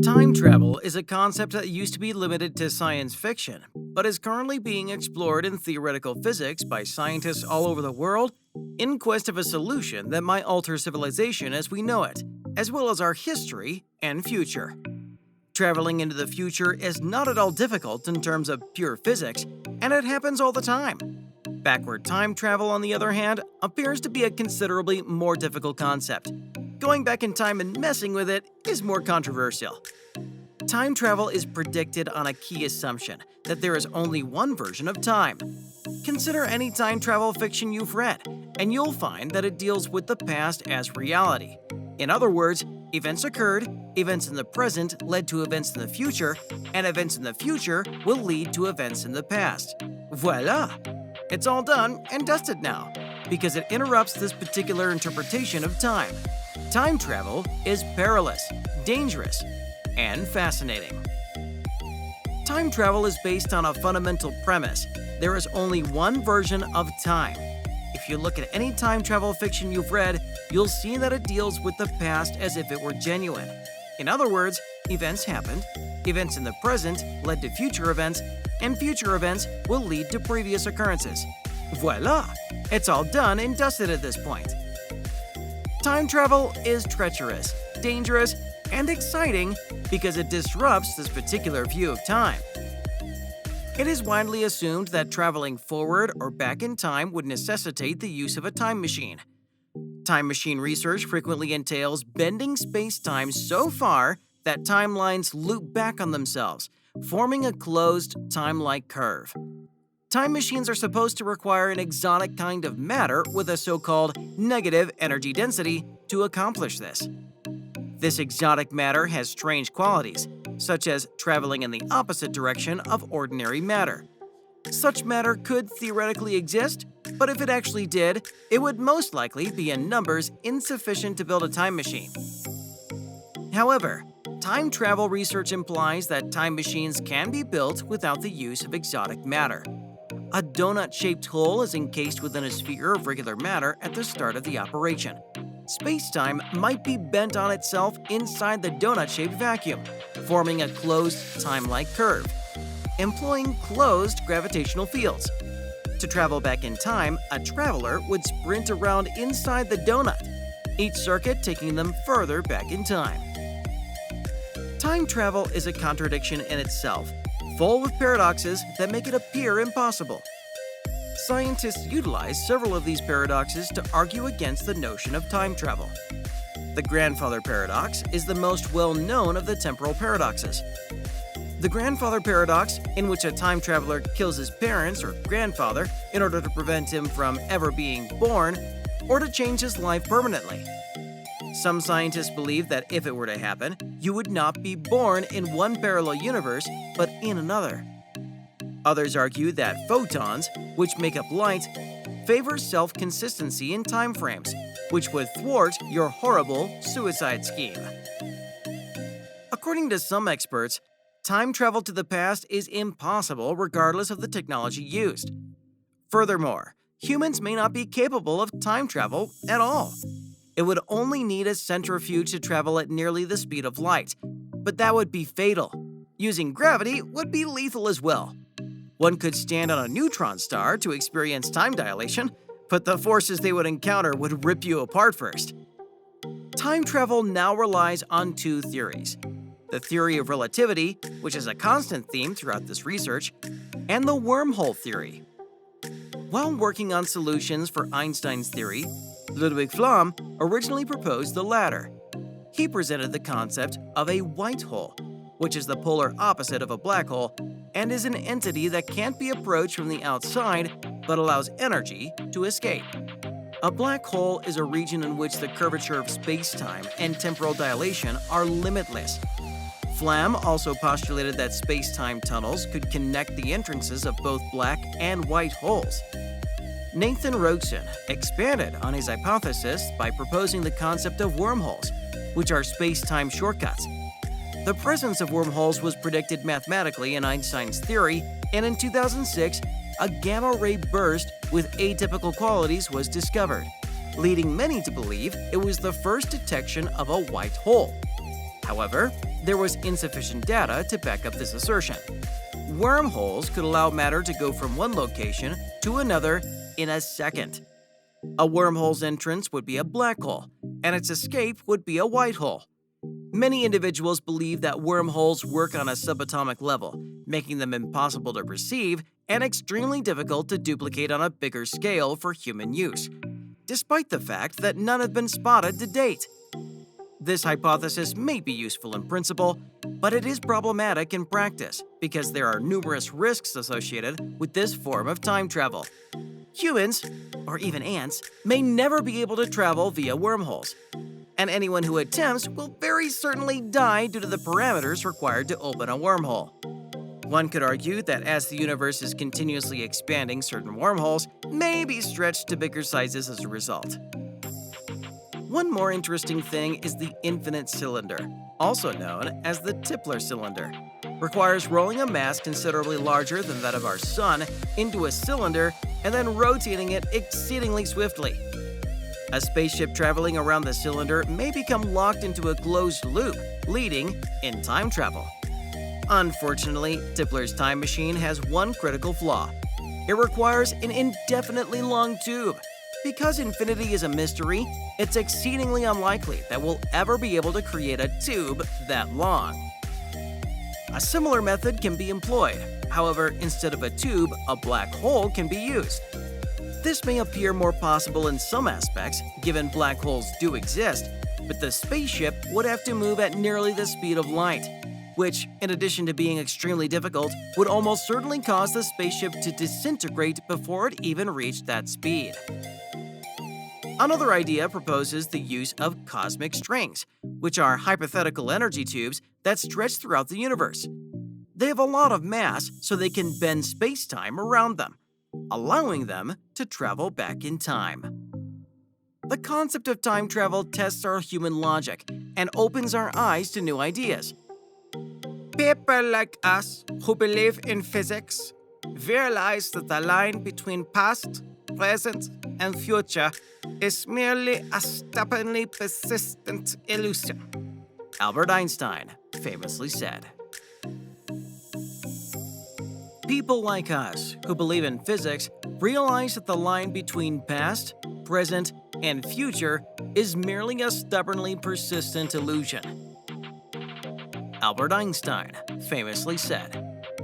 Time travel is a concept that used to be limited to science fiction, but is currently being explored in theoretical physics by scientists all over the world in quest of a solution that might alter civilization as we know it, as well as our history and future. Traveling into the future is not at all difficult in terms of pure physics, and it happens all the time. Backward time travel, on the other hand, appears to be a considerably more difficult concept. Going back in time and messing with it is more controversial. Time travel is predicted on a key assumption that there is only one version of time. Consider any time travel fiction you've read, and you'll find that it deals with the past as reality. In other words, events occurred, events in the present led to events in the future, and events in the future will lead to events in the past. Voila! It's all done and dusted now, because it interrupts this particular interpretation of time. Time travel is perilous, dangerous, and fascinating. Time travel is based on a fundamental premise. There is only one version of time. If you look at any time travel fiction you've read, you'll see that it deals with the past as if it were genuine. In other words, events happened, events in the present led to future events, and future events will lead to previous occurrences. Voila! It's all done and dusted at this point. Time travel is treacherous, dangerous, and exciting because it disrupts this particular view of time. It is widely assumed that traveling forward or back in time would necessitate the use of a time machine. Time machine research frequently entails bending space-time so far that timelines loop back on themselves, forming a closed, time-like curve. Time machines are supposed to require an exotic kind of matter with a so-called negative energy density to accomplish this. This exotic matter has strange qualities, such as traveling in the opposite direction of ordinary matter. Such matter could theoretically exist, but if it actually did, it would most likely be in numbers insufficient to build a time machine. However, time travel research implies that time machines can be built without the use of exotic matter. A donut-shaped hole is encased within a sphere of regular matter at the start of the operation. Space-time might be bent on itself inside the donut-shaped vacuum, forming a closed, time-like curve, employing closed gravitational fields. To travel back in time, a traveler would sprint around inside the donut, each circuit taking them further back in time. Time travel is a contradiction in itself, full with paradoxes that make it appear impossible. Scientists utilize several of these paradoxes to argue against the notion of time travel. The grandfather paradox is the most well-known of the temporal paradoxes. The grandfather paradox, in which a time traveler kills his parents or grandfather in order to prevent him from ever being born or to change his life permanently. Some scientists believe that if it were to happen, you would not be born in one parallel universe, but in another. Others argue that photons, which make up light, favor self-consistency in time frames, which would thwart your horrible suicide scheme. According to some experts, time travel to the past is impossible regardless of the technology used. Furthermore, humans may not be capable of time travel at all. It would only need a centrifuge to travel at nearly the speed of light, but that would be fatal. Using gravity would be lethal as well. One could stand on a neutron star to experience time dilation, but the forces they would encounter would rip you apart first. Time travel now relies on two theories: the theory of relativity, which is a constant theme throughout this research, and the wormhole theory. While working on solutions for Einstein's theory, Ludwig Flamm originally proposed the latter. He presented the concept of a white hole, which is the polar opposite of a black hole and is an entity that can't be approached from the outside but allows energy to escape. A black hole is a region in which the curvature of space-time and temporal dilation are limitless. Flamm also postulated that space-time tunnels could connect the entrances of both black and white holes. Nathan Rogeson expanded on his hypothesis by proposing the concept of wormholes, which are space-time shortcuts. The presence of wormholes was predicted mathematically in Einstein's theory, and in 2006, a gamma-ray burst with atypical qualities was discovered, leading many to believe it was the first detection of a white hole. However, there was insufficient data to back up this assertion. Wormholes could allow matter to go from one location to another in a second. A wormhole's entrance would be a black hole, and its escape would be a white hole. Many individuals believe that wormholes work on a subatomic level, making them impossible to perceive and extremely difficult to duplicate on a bigger scale for human use, despite the fact that none have been spotted to date. This hypothesis may be useful in principle, but it is problematic in practice because there are numerous risks associated with this form of time travel. Humans, or even ants, may never be able to travel via wormholes, and anyone who attempts will very certainly die due to the parameters required to open a wormhole. One could argue that as the universe is continuously expanding, certain wormholes may be stretched to bigger sizes as a result. One more interesting thing is the infinite cylinder, also known as the Tipler cylinder. Requires rolling a mass considerably larger than that of our Sun into a cylinder and then rotating it exceedingly swiftly. A spaceship traveling around the cylinder may become locked into a closed loop, leading in time travel. Unfortunately, Tipler's time machine has one critical flaw. It requires an indefinitely long tube. Because infinity is a mystery, it's exceedingly unlikely that we'll ever be able to create a tube that long. A similar method can be employed. However, instead of a tube, a black hole can be used. This may appear more possible in some aspects, given black holes do exist, but the spaceship would have to move at nearly the speed of light, which, in addition to being extremely difficult, would almost certainly cause the spaceship to disintegrate before it even reached that speed. Another idea proposes the use of cosmic strings, which are hypothetical energy tubes that stretch throughout the universe. They have a lot of mass, so they can bend space-time around them, allowing them to travel back in time. The concept of time travel tests our human logic and opens our eyes to new ideas. People like us who believe in physics realize that the line between past, present, and future is merely a stubbornly persistent illusion, Albert Einstein famously said. People like us who believe in physics realize that the line between past, present, and future is merely a stubbornly persistent illusion, Albert Einstein famously said.